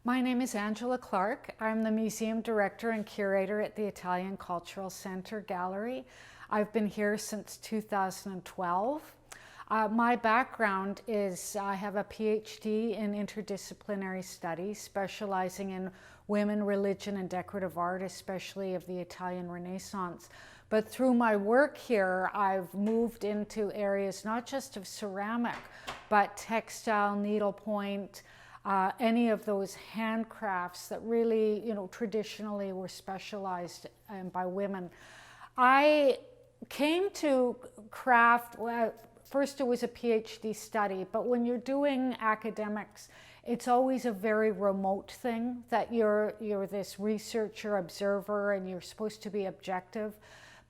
My name is Angela Clarke. I'm the museum director and curator at the Italian Cultural Center Gallery. I've been here since 2012. My background is I have a PhD in interdisciplinary studies, specializing in women, religion, and decorative art, especially of the Italian Renaissance. But through my work here, I've moved into areas not just of ceramic, but textile, needlepoint, any of those handcrafts that really, traditionally were specialized by women. I came to craft, first it was a PhD study, but when you're doing academics, it's always a very remote thing that you're this researcher, observer, and you're supposed to be objective.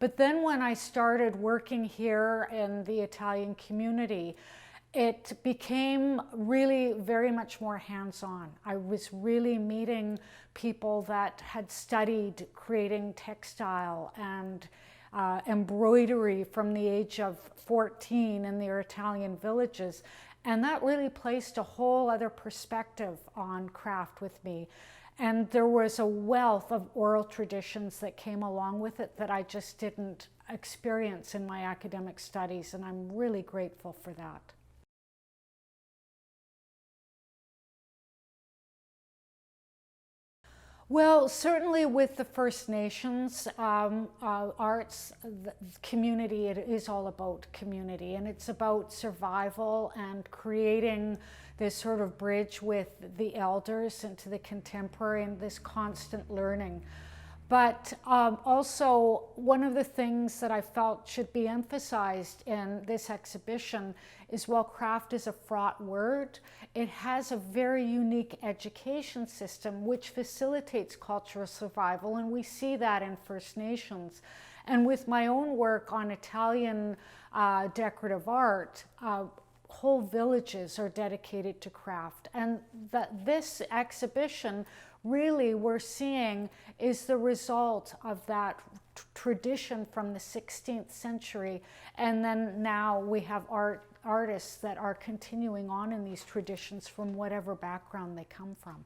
But then when I started working here in the Italian community, it became really very much more hands-on. I was really meeting people that had studied creating textile and embroidery from the age of 14 in their Italian villages. And that really placed a whole other perspective on craft with me. And there was a wealth of oral traditions that came along with it that I just didn't experience in my academic studies, and I'm really grateful for that. Well, certainly with the First Nations arts community, it is all about community, and it's about survival and creating this sort of bridge with the elders into the contemporary and this constant learning. But also, one of the things that I felt should be emphasized in this exhibition is, while craft is a fraught word, it has a very unique education system which facilitates cultural survival, and we see that in First Nations. And with my own work on Italian decorative art, whole villages are dedicated to craft. And this exhibition, really, we're seeing is the result of that tradition from the 16th century. And then now we have artists that are continuing on in these traditions from whatever background they come from.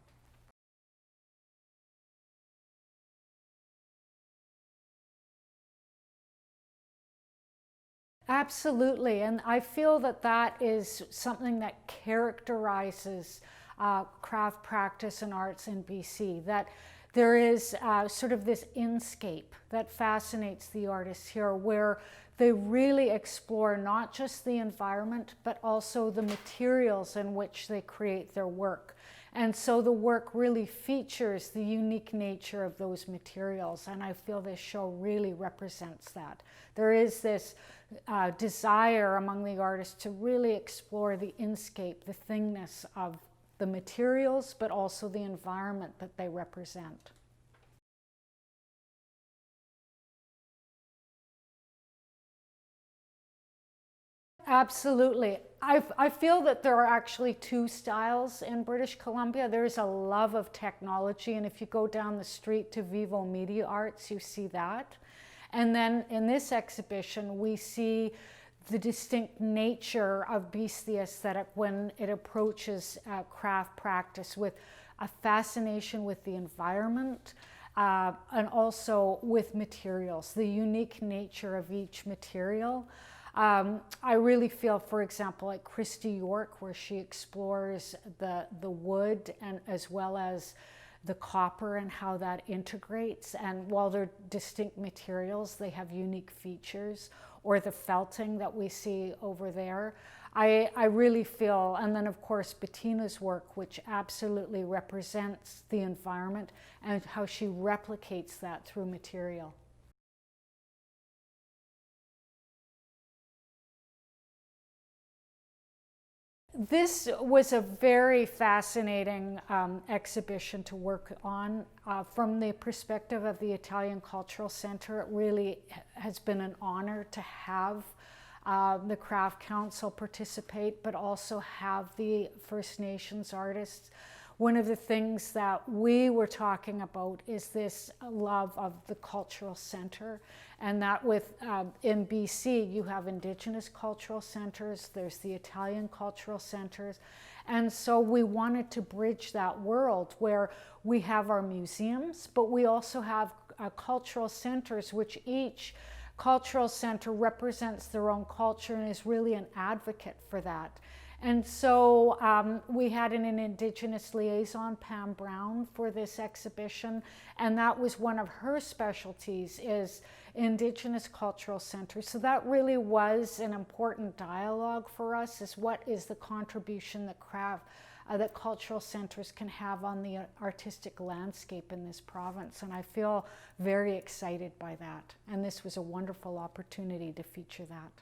Absolutely, and I feel that that is something that characterizes craft practice and arts in BC, that there is sort of this inscape that fascinates the artists here, where they really explore not just the environment, but also the materials in which they create their work. And so the work really features the unique nature of those materials, and I feel this show really represents that. There is this desire among the artists to really explore the inscape, the thingness of the materials, but also the environment that they represent. Absolutely. I feel that there are actually two styles in British Columbia. There's a love of technology, and if you go down the street to Vivo Media Arts, you see that. And then in this exhibition, we see the distinct nature of BC, the aesthetic, when it approaches craft practice with a fascination with the environment and also with materials, the unique nature of each material. I really feel, for example, like Christy York, where she explores the wood and as well as the copper and how that integrates. And while they're distinct materials, they have unique features. Or the felting that we see over there. I really feel, and then of course Bettina's work, which absolutely represents the environment and how she replicates that through material. This was a very fascinating exhibition to work on. From the perspective of the Italian Cultural Center, it really has been an honor to have the Craft Council participate, but also have the First Nations artists. One of the things that we were talking about is this love of the cultural center, and that with in BC you have Indigenous cultural centers, there's the Italian cultural centers, And so we wanted to bridge that world where we have our museums, but we also have cultural centers, which each cultural center represents their own culture and is really an advocate for that. And so we had an Indigenous liaison, Pam Brown, for this exhibition, and that was one of her specialties, is Indigenous cultural centers. So that really was an important dialogue for us, is what is the contribution that cultural centers can have on the artistic landscape in this province. And I feel very excited by that. And this was a wonderful opportunity to feature that.